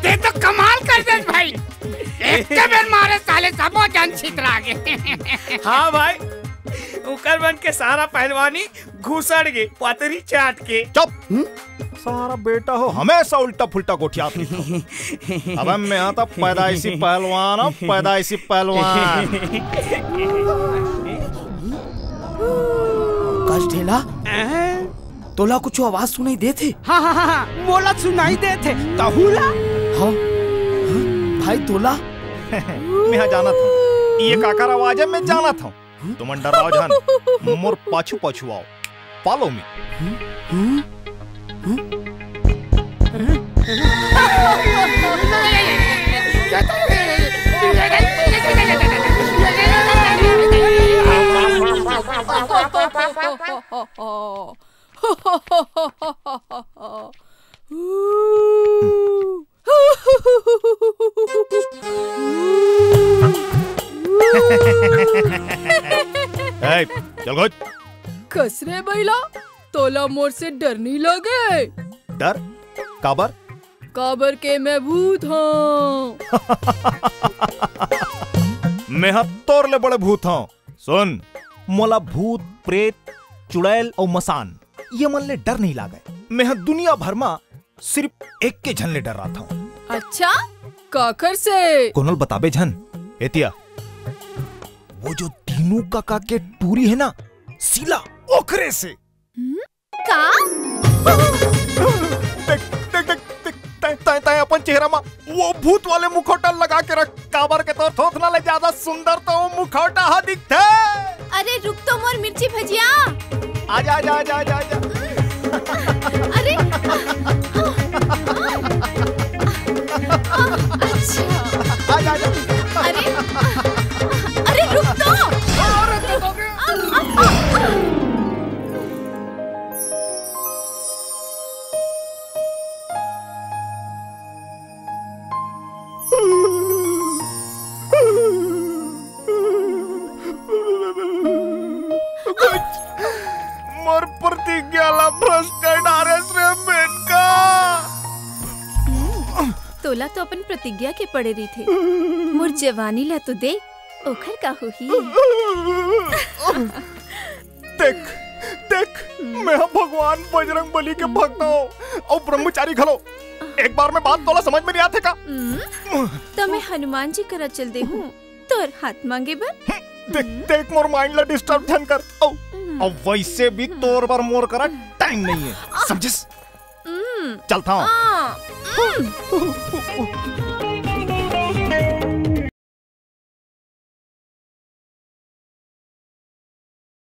ते तो कमाल कर दे भाई, एक के बेर मारे साले सबो जान छितरा गए। हाँ भाई, उकर बन के सारा पहलवानी घुसड़ गए पतरी चाट के। चुप, सारा बेटा हो हमेशा उल्टा फुल्टा गोठिया। अब मैं यहाँ तो पैदाइशी पहलवान, पैदाइशी पहलवान। कश ढेला, तोला कुछ आवाज सुनाई दे थे? हाँ हाँ हाँ, बोला सुनाई दे थे। तहुला? हाँ भाई तोला। मैं जाना था, ये काकर आवाज है, मैं जाना था। तुम डर रहो जान, मोर पाछू पाछू आओ, फॉलो मी। चल गो। कसरे बैला, तोला मोर से डर नहीं लगे? डर? काबर? काबर के मैं भूत हूँ। मैं तोर ले बड़े भूत हूँ। सुन, मोला भूत, प्रेत, चुड़ैल और मसान ये मन ले डर नहीं लागे। मैं दुनिया भर में सिर्फ एक के झन ले डर रहा था। अच्छा, काकर से? कोनल बताबे झन। एतिया, वो जो तीनों काका के टूरी है ना, सीला ओखरे से। का? देख अपन चेहरा में वो भूत वाले मुखौटा लगा के रख। काबर के तो थोथना ले ज्यादा सुंदर तो वो मुखौटा हा दिखते। अरे रुक तो मोर मिर्ची भजिया। आजा आजा आजा आजा आजा। अरे अच्छा, आजा आजा। अरे रुक तो। मोर प्रतिज्ञा ला भ्रष्ट कर डारे रे मेनका। तोला तो अपन प्रतिज्ञा के पड़े रही थे। मोर जवानी ला तो दे, ओखर का होही। देख देख, मैं भगवान बजरंग बली के भक्त हूँ और ब्रह्मचारी खलो। एक बार में बात तोला समझ में नहीं आते का? तो मैं हनुमान जी करा चल दे हूँ, तोर हाथ मांगे बर। देख देख, मोर माइंड ला डिस्टर्ब धन कर। और वैसे भी तोर पर मोर करा टाइम नहीं है, समझिस? चलता हूँ।